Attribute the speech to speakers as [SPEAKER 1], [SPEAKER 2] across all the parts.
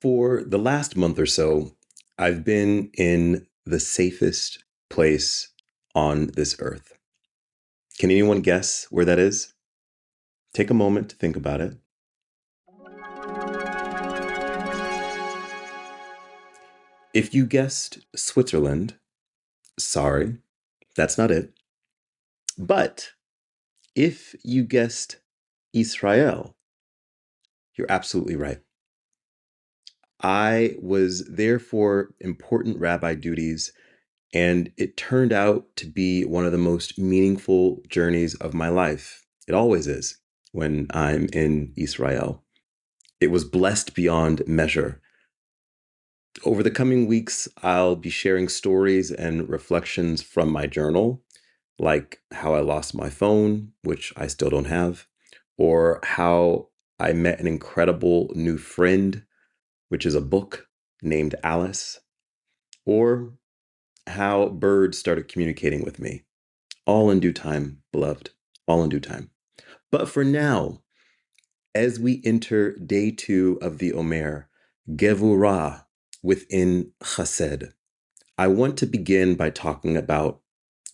[SPEAKER 1] For the last month or so, I've been in the safest place on this earth. Can anyone guess where that is? Take a moment to think about it. If you guessed Switzerland, sorry, that's not it. But if you guessed Israel, you're absolutely right. I was there for important rabbi duties, and it turned out to be one of the most meaningful journeys of my life. It always is when I'm in Israel. It was blessed beyond measure. Over the coming weeks, I'll be sharing stories and reflections from my journal, like how I lost my phone, which I still don't have, or how I met an incredible new friend, which is a book named Alice, or how birds started communicating with me. All in due time, beloved, all in due time. But for now, as we enter day 2 of the Omer, Gevurah within Chesed, I want to begin by talking about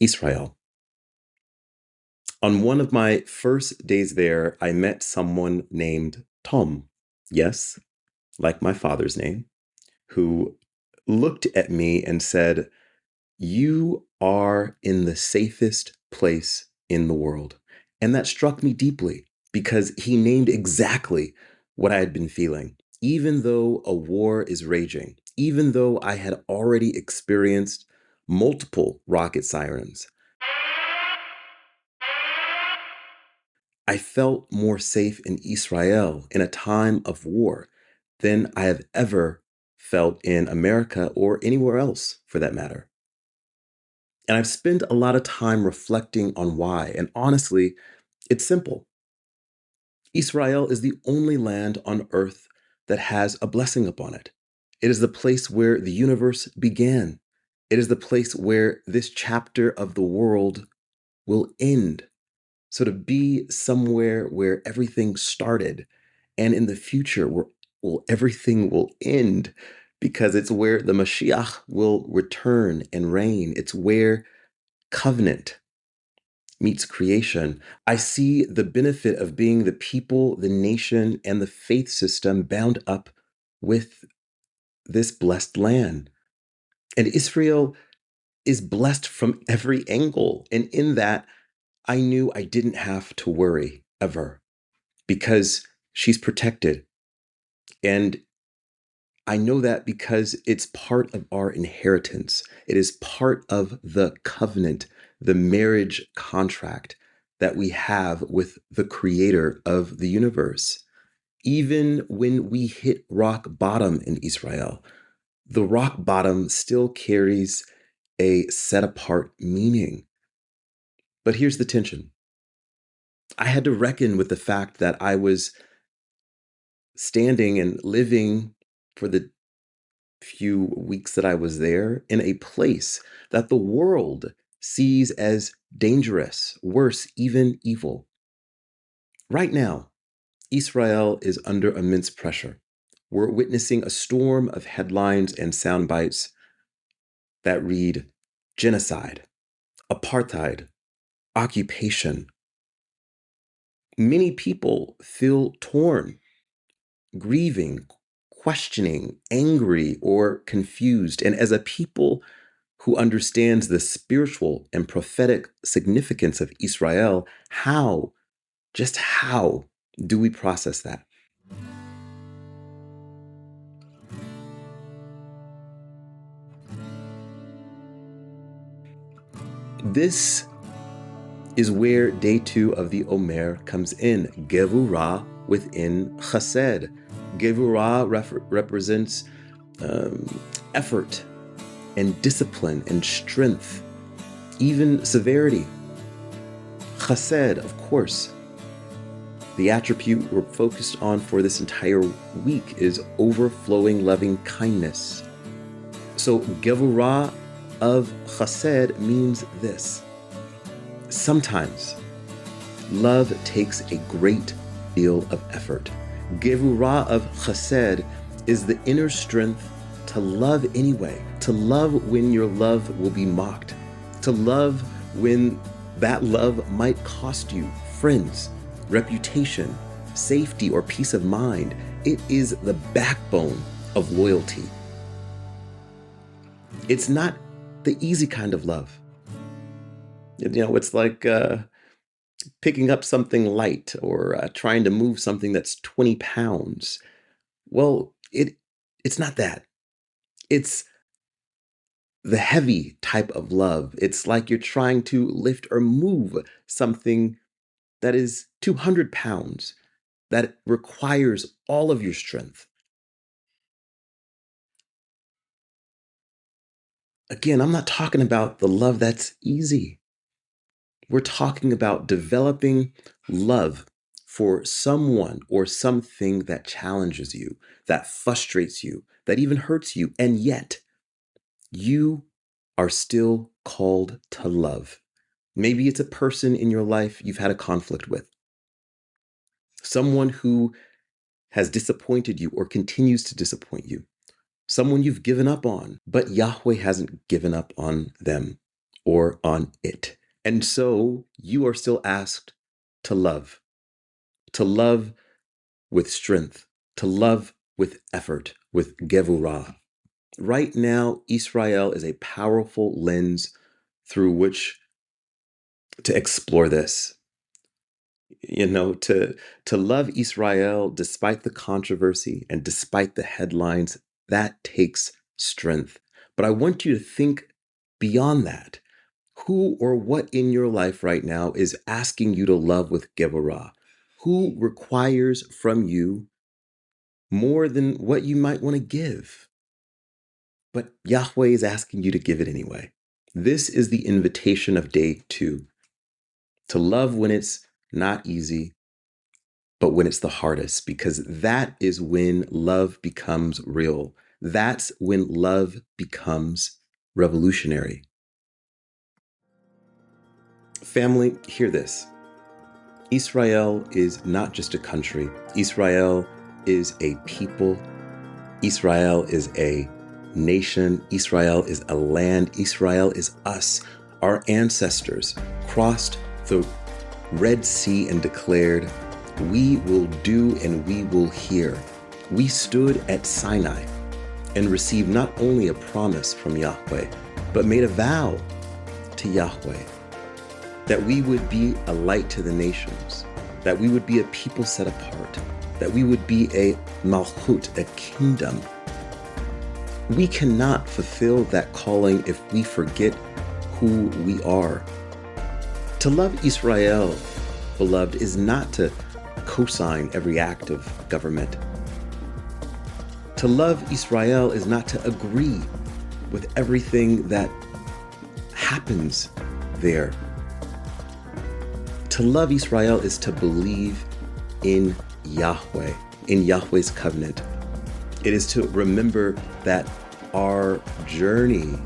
[SPEAKER 1] Israel. On one of my first days there, I met someone named Tom. Yes, like my father's name, who looked at me and said, "You are in the safest place in the world." And that struck me deeply because he named exactly what I had been feeling. Even though a war is raging, even though I had already experienced multiple rocket sirens, I felt more safe in Israel in a time of war than I have ever felt in America or anywhere else for that matter. And I've spent a lot of time reflecting on why. And honestly, it's simple. Israel is the only land on earth that has a blessing upon it. It is the place where the universe began. It is the place where this chapter of the world will end. So to be somewhere where everything started and in the future where everything will end because it's where the Mashiach will return and reign. It's where covenant meets creation. I see the benefit of being the people, the nation, and the faith system bound up with this blessed land. And Israel is blessed from every angle. And in that, I knew I didn't have to worry ever because she's protected. And I know that because it's part of our inheritance. It is part of the covenant, the marriage contract that we have with the creator of the universe. Even when we hit rock bottom in Israel, the rock bottom still carries a set apart meaning. But here's the tension. I had to reckon with the fact that I was standing and living for the few weeks that I was there in a place that the world sees as dangerous, worse, even evil. Right now, Israel is under immense pressure. We're witnessing a storm of headlines and sound bites that read genocide, apartheid, occupation. Many people feel torn, grieving, questioning, angry, or confused. And as a people who understands the spiritual and prophetic significance of Israel, just how do we process that? This is where day 2 of the Omer comes in, Gevurah within Chesed. Gevurah represents effort and discipline and strength, even severity. Chesed, of course, the attribute we're focused on for this entire week is overflowing loving kindness. So Gevurah of Chesed means this. Sometimes love takes a great deal of effort. Gevurah of Chesed is the inner strength to love anyway, to love when your love will be mocked, to love when that love might cost you friends, reputation, safety, or peace of mind. It is the backbone of loyalty. It's not the easy kind of love. It's like picking up something light or trying to move something that's 20 pounds. Well, it's not that. It's the heavy type of love. It's like you're trying to lift or move something that is 200 pounds, that requires all of your strength. Again, I'm not talking about the love that's easy. We're talking about developing love for someone or something that challenges you, that frustrates you, that even hurts you. And yet, you are still called to love. Maybe it's a person in your life you've had a conflict with, someone who has disappointed you or continues to disappoint you, someone you've given up on, but Yahweh hasn't given up on them or on it. And so you are still asked to love with strength, to love with effort, with Gevurah. Right now, Israel is a powerful lens through which to explore this. To love Israel despite the controversy and despite the headlines, that takes strength. But I want you to think beyond that. Who or what in your life right now is asking you to love with Gevurah? Who requires from you more than what you might want to give? But Yahweh is asking you to give it anyway. This is the invitation of day 2, to love when it's not easy, but when it's the hardest, because that is when love becomes real. That's when love becomes revolutionary. Family, hear this. Israel is not just a country. Israel is a people. Israel is a nation. Israel is a land. Israel is us. Our ancestors crossed the Red Sea and declared, "We will do and we will hear." We stood at Sinai and received not only a promise from Yahweh, but made a vow to Yahweh that we would be a light to the nations, that we would be a people set apart, that we would be a malchut, a kingdom. We cannot fulfill that calling if we forget who we are. To love Israel, beloved, is not to co-sign every act of government. To love Israel is not to agree with everything that happens there. To love Israel is to believe in Yahweh, in Yahweh's covenant. It is to remember that our journey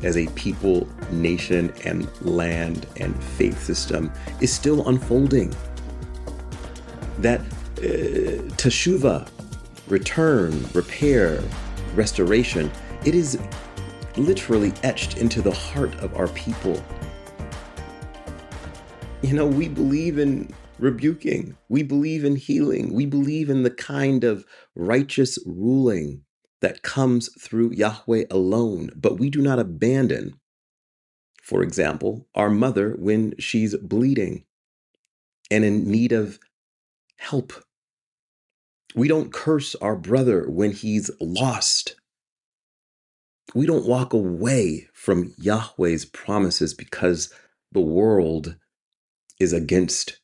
[SPEAKER 1] as a people, nation, and land and faith system is still unfolding. That teshuvah, return, repair, restoration, it is literally etched into the heart of our people. We believe in rebuking. We believe in healing. We believe in the kind of righteous ruling that comes through Yahweh alone. But we do not abandon, for example, our mother when she's bleeding and in need of help. We don't curse our brother when he's lost. We don't walk away from Yahweh's promises because the world is against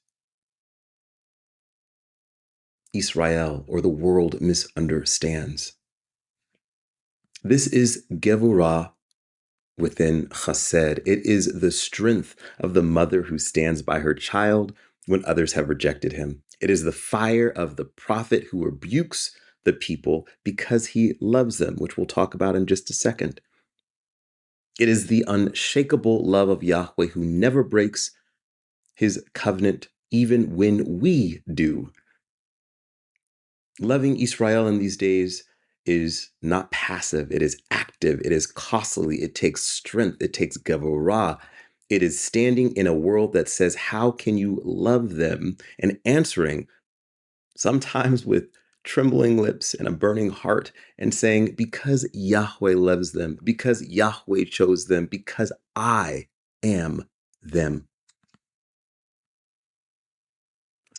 [SPEAKER 1] Israel or the world misunderstands. This is Gevurah within Chesed. It is the strength of the mother who stands by her child when others have rejected him. It is the fire of the prophet who rebukes the people because he loves them, which we'll talk about in just a second. It is the unshakable love of Yahweh who never breaks his covenant, even when we do. Loving Israel in these days is not passive, it is active, it is costly, it takes strength, it takes Gevurah. It is standing in a world that says, how can you love them? And answering, sometimes with trembling lips and a burning heart, and saying, because Yahweh loves them, because Yahweh chose them, because I am them.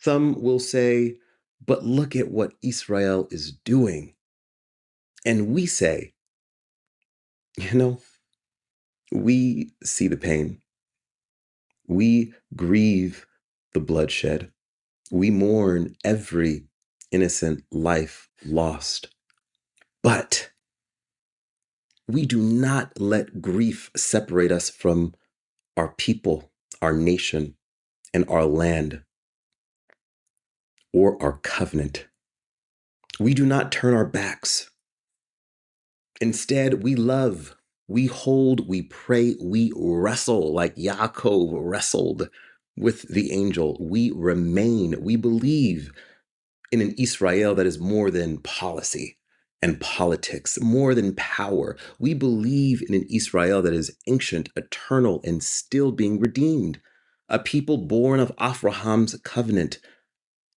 [SPEAKER 1] Some will say, but look at what Israel is doing. And we say, you know, we see the pain. We grieve the bloodshed. We mourn every innocent life lost. But we do not let grief separate us from our people, our nation, and our land, or our covenant. We do not turn our backs. Instead, we love, we hold, we pray, we wrestle like Yaakov wrestled with the angel. We remain, we believe in an Israel that is more than policy and politics, more than power. We believe in an Israel that is ancient, eternal, and still being redeemed. A people born of Abraham's covenant,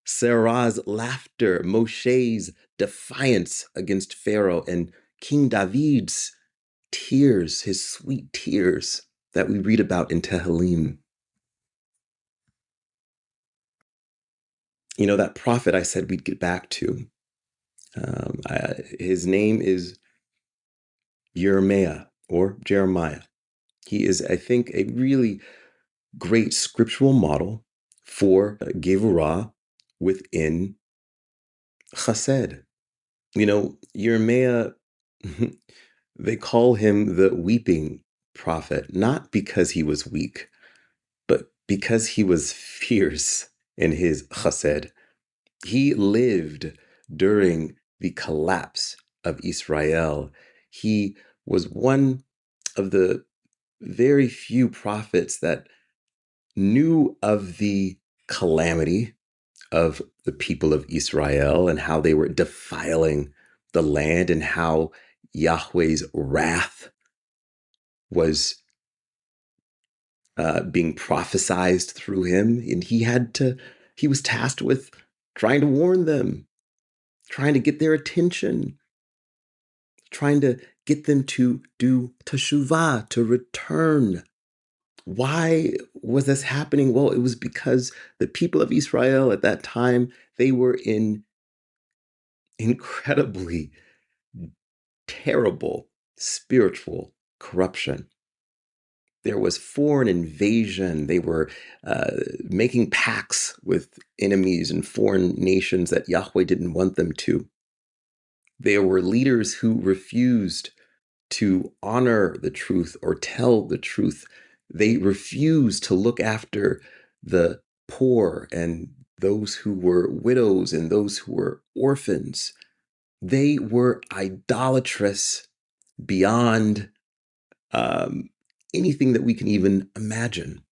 [SPEAKER 1] Sarah's laughter, Moshe's defiance against Pharaoh, and King David's tears, his sweet tears that we read about in Tehillim. You know, that prophet I said we'd get back to, his name is Jeremiah or Jeremiah. He is, I think, a really great scriptural model for Gevurah within Chesed. You know, Jeremiah, they call him the weeping prophet, not because he was weak, but because he was fierce in his Chesed. He lived during the collapse of Israel. He was one of the very few prophets that knew of the calamity of the people of Israel and how they were defiling the land and how Yahweh's wrath was being prophesized through him. And he was tasked with trying to warn them, trying to get their attention, trying to get them to do teshuvah, to return. Why was this happening? Well, it was because the people of Israel at that time, they were in incredibly terrible spiritual corruption. There was foreign invasion. They were making pacts with enemies and foreign nations that Yahweh didn't want them to. There were leaders who refused to honor the truth or tell the truth. They refused to look after the poor and those who were widows and those who were orphans. They were idolatrous beyond um, anything that we can even imagine.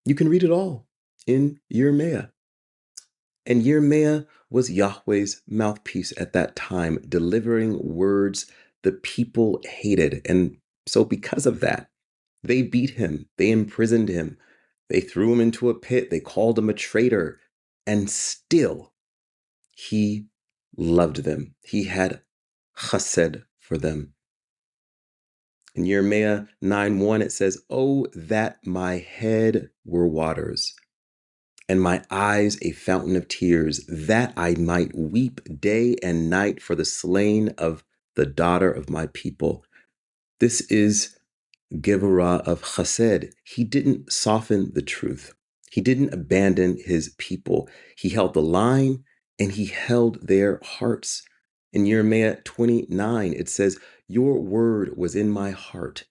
[SPEAKER 1] You can read it all in Jeremiah. And Jeremiah was Yahweh's mouthpiece at that time, delivering words the people hated. And so, because of that, they beat him, they imprisoned him, they threw him into a pit, they called him a traitor, and still he loved them. He had chesed for them. In Jeremiah 9:1, it says, oh, that my head were waters and my eyes a fountain of tears, that I might weep day and night for the slain of the daughter of my people. This is Gevurah of Chesed. He didn't soften the truth. He didn't abandon his people. He held the line and he held their hearts. In Jeremiah 29, it says, your word was in my heart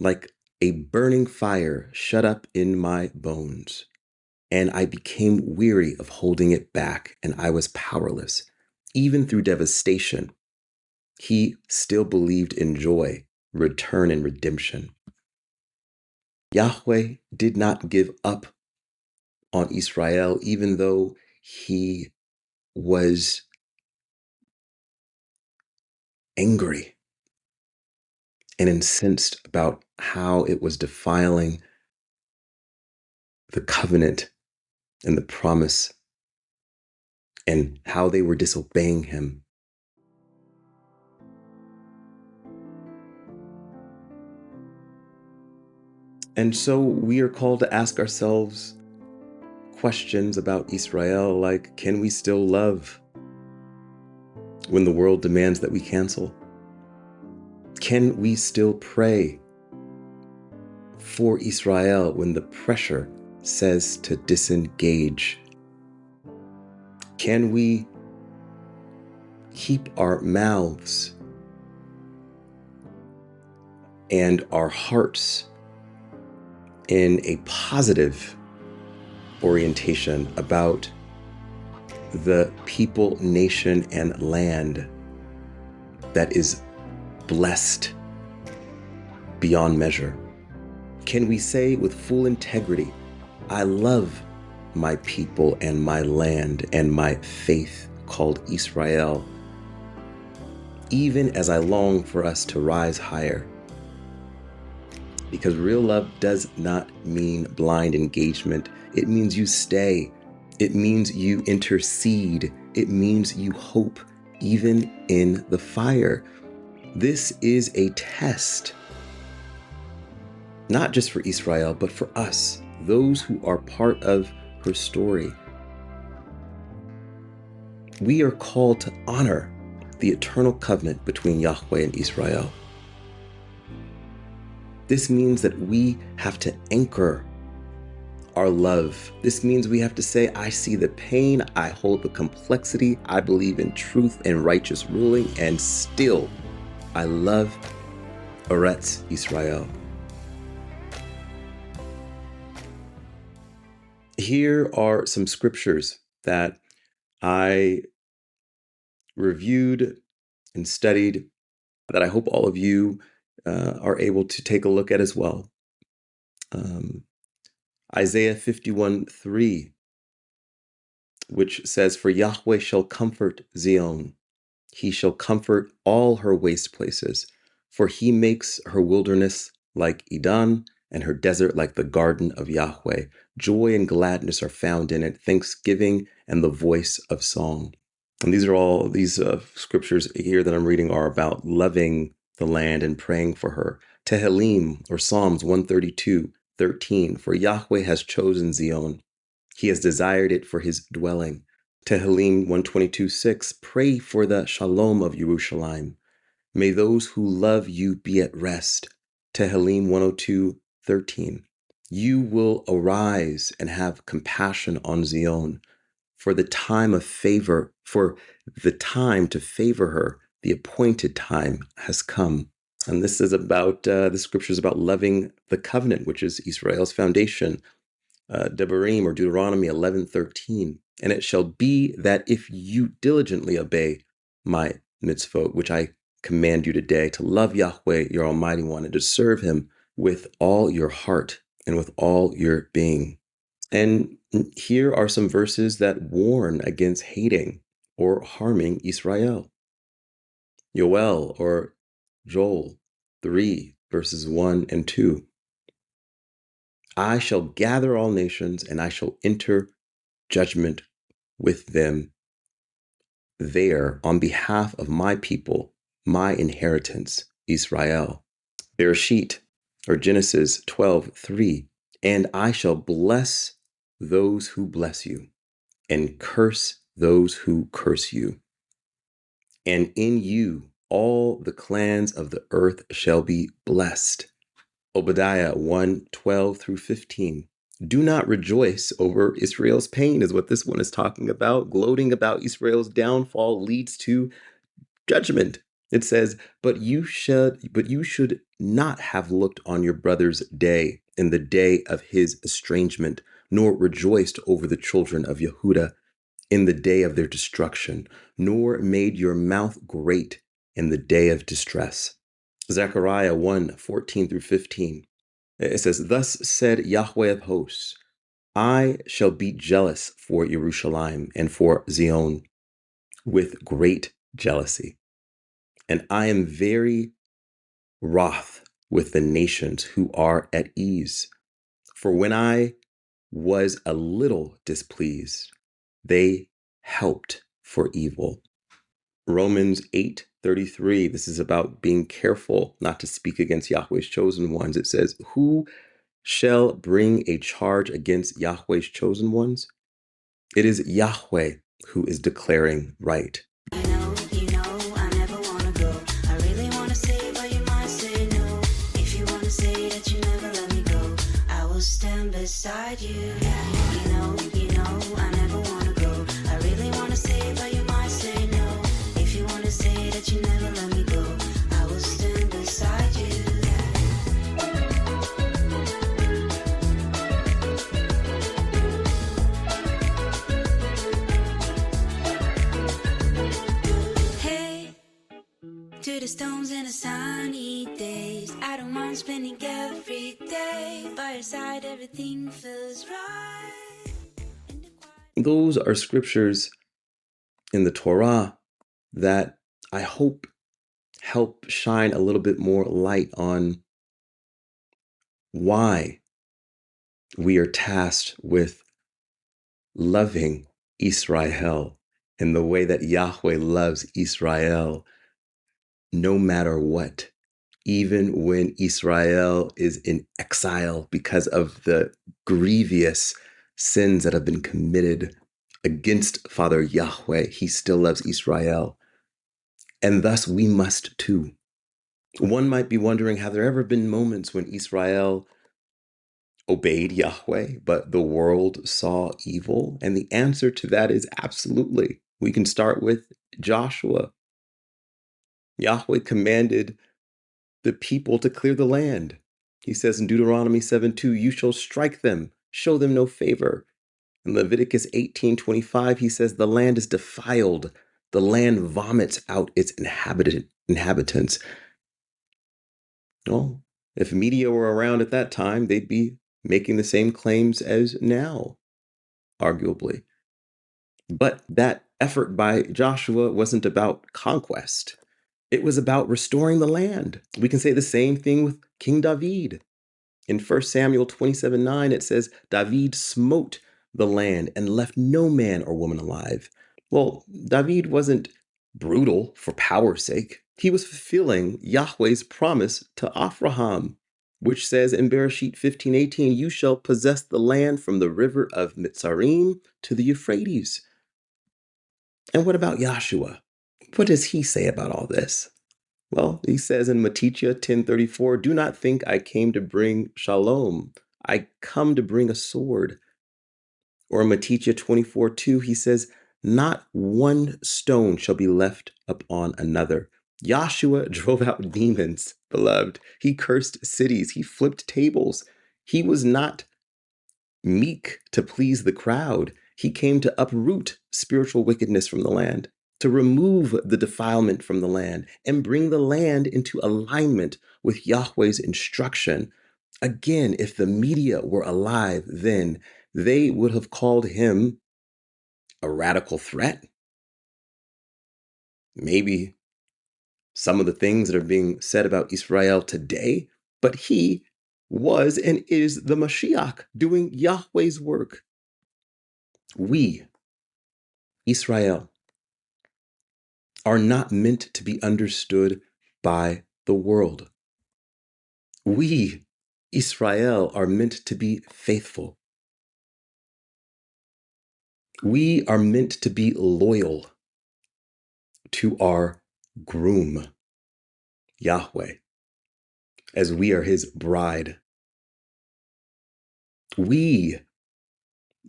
[SPEAKER 1] like a burning fire shut up in my bones. And I became weary of holding it back, and I was powerless. Even through devastation, he still believed in joy, return, and redemption. Yahweh did not give up on Israel, even though he was angry and incensed about how it was defiling the covenant and the promise and how they were disobeying him. And so we are called to ask ourselves questions about Israel, like, can we still love when the world demands that we cancel? Can we still pray for Israel when the pressure says to disengage? Can we keep our mouths and our hearts in a positive orientation about the people, nation, and land that is blessed beyond measure? Can we say with full integrity, I love my people and my land and my faith called Israel, even as I long for us to rise higher? Because real love does not mean blind engagement. It means you stay. It means you intercede. It means you hope even in the fire. This is a test, not just for Israel, but for us, those who are part of her story. We are called to honor the eternal covenant between Yahweh and Israel. This means that we have to anchor our love. This means we have to say, I see the pain, I hold the complexity, I believe in truth and righteous ruling, and still I love Eretz Israel. Here are some scriptures that I reviewed and studied that I hope all of you are able to take a look at as well. Isaiah 51:3, which says, For Yahweh shall comfort Zion. He shall comfort all her waste places, for he makes her wilderness like Eden and her desert like the garden of Yahweh. Joy and gladness are found in it, thanksgiving and the voice of song. And these scriptures here that I'm reading are about loving the land and praying for her. Tehillim, or Psalms 132:13, for Yahweh has chosen Zion. He has desired it for his dwelling. Tehillim 122:6, pray for the shalom of Jerusalem. May those who love you be at rest. Tehillim 102:13, you will arise and have compassion on Zion. For the time to favor her, the appointed time has come. And this is about, the scripture is about loving the covenant, which is Israel's foundation. Devarim, or Deuteronomy 11:13. And it shall be that if you diligently obey my mitzvot, which I command you today, to love Yahweh, your Almighty One, and to serve him with all your heart and with all your being. And here are some verses that warn against hating or harming Israel. Yoel, or Joel 3, verses 1 and 2. I shall gather all nations, and I shall enter judgment with them there on behalf of my people, my inheritance, Israel. Bereshit, or Genesis 12:3. And I shall bless those who bless you, and curse those who curse you. And in you all the clans of the earth shall be blessed. Obadiah 1:12-15. Do not rejoice over Israel's pain, is what this one is talking about. Gloating about Israel's downfall leads to judgment. It says, but you should not have looked on your brother's day in the day of his estrangement, nor rejoiced over the children of Yehudah in the day of their destruction, nor made your mouth great in the day of distress. Zechariah 1:14-15. It says, thus said Yahweh of hosts, I shall be jealous for Jerusalem and for Zion with great jealousy, And I am very wroth with the nations who are at ease. For when I was a little displeased, they helped for evil. Romans 8:33. This is about being careful not to speak against Yahweh's chosen ones. It says, who shall bring a charge against Yahweh's chosen ones? It is Yahweh who is declaring right.
[SPEAKER 2] I never wanna go. I really wanna say, but you might say no. If you wanna say that you never let me go, I will stand beside you. I never wanna go. I really wanna say, but you might say no. If you wanna say that you never let me go, I will stand beside you. To the stones and the sunny days, I don't mind spending every day by your side. Everything feels right.
[SPEAKER 1] Those are scriptures in the Torah that I hope help shine a little bit more light on why we are tasked with loving Israel in the way that Yahweh loves Israel, no matter what. Even when Israel is in exile because of the grievous sins that have been committed against Father Yahweh, he still loves Israel. And thus we must too. One might be wondering, have there ever been moments when Israel obeyed Yahweh, but the world saw evil? And the answer to that is absolutely. We can start with Joshua. Yahweh commanded the people to clear the land. He says in Deuteronomy 7:2, you shall strike them, show them no favor. In Leviticus 18:25, he says the land is defiled. The land vomits out its inhabitants. Well, if media were around at that time, they'd be making the same claims as now, arguably. But that effort by Joshua wasn't about conquest. It was about restoring the land. We can say the same thing with King David. In 1 Samuel 27:9, it says, David smote the land and left no man or woman alive. Well, David wasn't brutal for power's sake. He was fulfilling Yahweh's promise to Abraham, which says in Bereshit 15:18, you shall possess the land from the river of Mitzrayim to the Euphrates. And what about Joshua? What does he say about all this? Well, he says in Matithia 10:34, do not think I came to bring shalom. I come to bring a sword. Or in Matithia 24:2, he says, not one stone shall be left upon another. Joshua drove out demons, beloved. He cursed cities. He flipped tables. He was not meek to please the crowd. He came to uproot spiritual wickedness from the land, to remove the defilement from the land, and bring the land into alignment with Yahweh's instruction. Again, if the media were alive then, they would have called him a radical threat. Maybe some of the things that are being said about Israel today, but he was and is the Mashiach doing Yahweh's work. We, Israel, are not meant to be understood by the world. We, Israel, are meant to be faithful. We are meant to be loyal to our groom, Yahweh, as we are his bride. We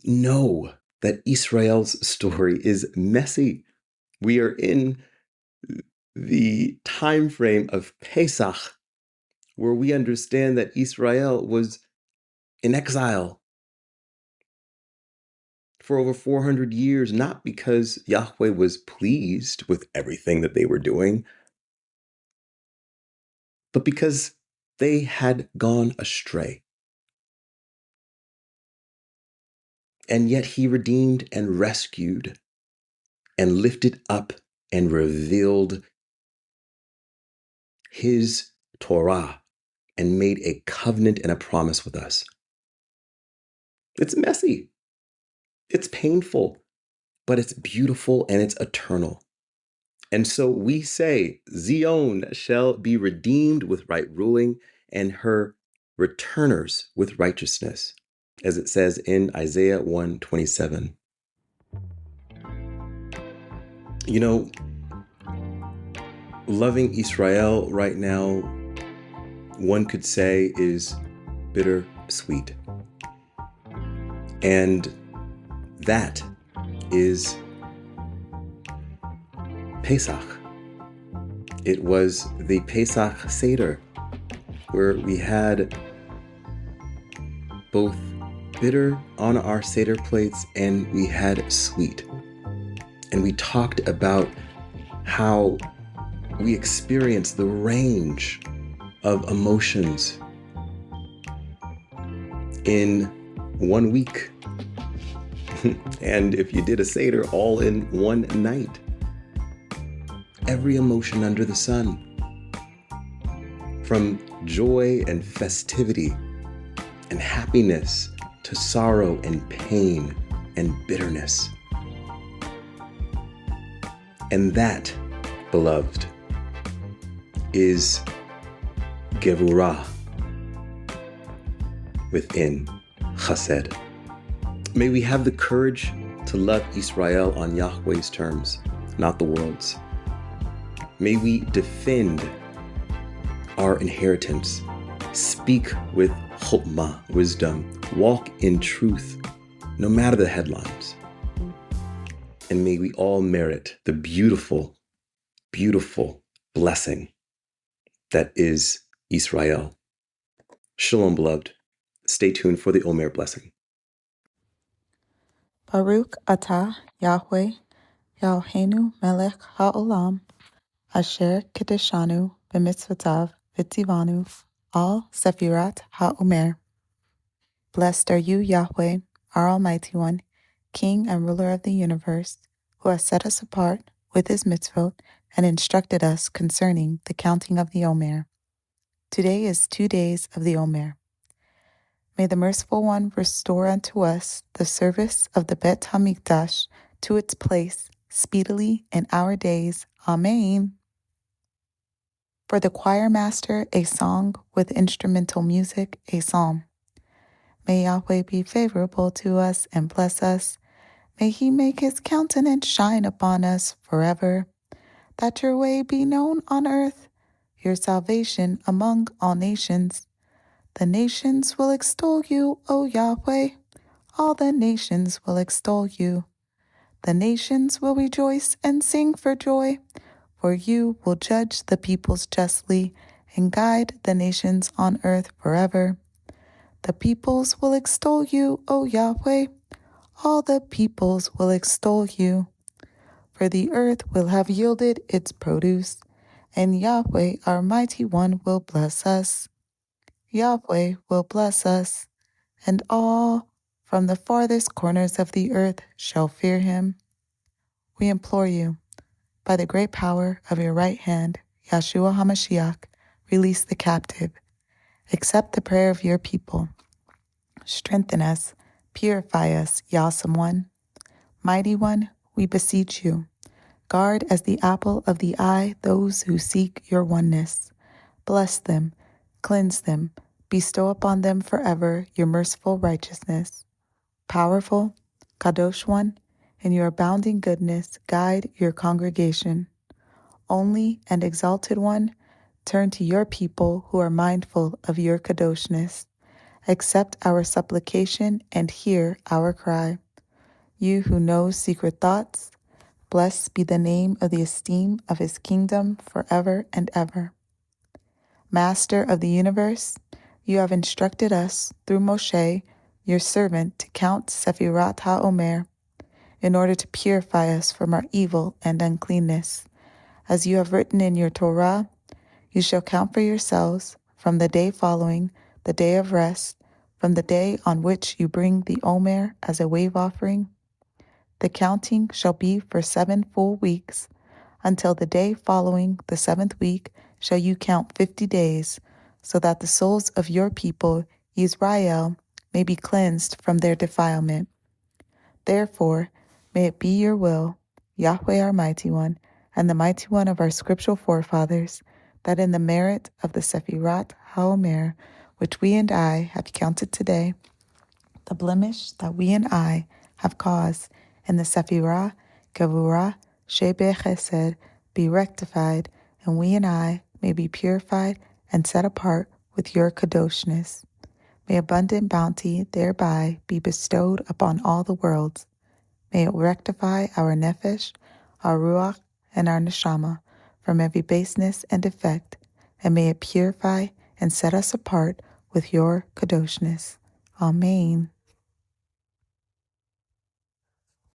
[SPEAKER 1] know that Israel's story is messy. We are in the time frame of Pesach, where we understand that Israel was in exile for over 400 years, not because Yahweh was pleased with everything that they were doing, but because they had gone astray. And yet he redeemed and rescued and lifted up and revealed his Torah, and made a covenant and a promise with us. It's messy, it's painful, but it's beautiful and it's eternal. And so we say, Zion shall be redeemed with right ruling, and her returners with righteousness, as it says in Isaiah 1:27. You know, loving Israel right now, one could say, is bittersweet. And that is Pesach. It was the Pesach Seder, where we had both bitter on our Seder plates and we had sweet. And we talked about how we experienced the range of emotions in 1 week. And if you did a Seder all in one night, every emotion under the sun, from joy and festivity and happiness to sorrow and pain and bitterness. And that, beloved, is Gevurah within Chesed. May we have the courage to love Israel on Yahweh's terms, not the world's. May we defend our inheritance, speak with chokmah, wisdom, walk in truth, no matter the headlines. And may we all merit the beautiful, beautiful blessing that is Israel. Shalom, beloved. Stay tuned for the Omer blessing.
[SPEAKER 3] Baruch atah Yahweh, Eloheinu melech haolam, asher kedeshanu b'mitzvotav v'tzivanu al sefirat ha'omer. Blessed are you, Yahweh, our Almighty One, King and Ruler of the universe, who has set us apart with his mitzvot and instructed us concerning the counting of the Omer. Today is 2 days of the Omer. May the Merciful One restore unto us the service of the Bet HaMikdash to its place speedily in our days. Amen. For the choir master, a song with instrumental music, a psalm. May Yahweh be favorable to us and bless us. May he make his countenance shine upon us forever. That your way be known on earth, your salvation among all nations. The nations will extol you, O Yahweh. All the nations will extol you. The nations will rejoice and sing for joy, for you will judge the peoples justly and guide the nations on earth forever. The peoples will extol you, O Yahweh. All the peoples will extol you. For the earth will have yielded its produce, and Yahweh our mighty one will bless us. Yahweh will bless us, and all from the farthest corners of the earth shall fear him. We implore you, by the great power of your right hand, Yeshua HaMashiach, release the captive. Accept the prayer of your people. Strengthen us, purify us, Yawesome One. Mighty One, we beseech you. Guard as the apple of the eye those who seek your oneness. Bless them, cleanse them, bestow upon them forever your merciful righteousness. Powerful, Kadosh One, in your abounding goodness, guide your congregation. Only and exalted One, turn to your people who are mindful of your kadoshness. Accept our supplication and hear our cry. You who know secret thoughts, blessed be the name of the esteem of his kingdom forever and ever. Master of the universe, you have instructed us through Moshe, your servant, to count Sefirat HaOmer, in order to purify us from our evil and uncleanness. As you have written in your Torah, you shall count for yourselves from the day following the day of rest, from the day on which you bring the Omer as a wave offering. The counting shall be for 7 full weeks, until the day following the 7th week shall you count 50 days, so that the souls of your people, Israel, may be cleansed from their defilement. Therefore, may it be your will, Yahweh our Mighty One, and the Mighty One of our scriptural forefathers, that in the merit of the Sephirat HaOmer, which we and I have counted today, the blemish that we and I have caused in the Sephirah, Gevurah, Shebe Chesed be rectified, and we and I may be purified and set apart with your kadoshness. May abundant bounty thereby be bestowed upon all the worlds. May it rectify our nefesh, our ruach, and our neshama from every baseness and defect, and may it purify and set us apart with your kadoshness. Amen.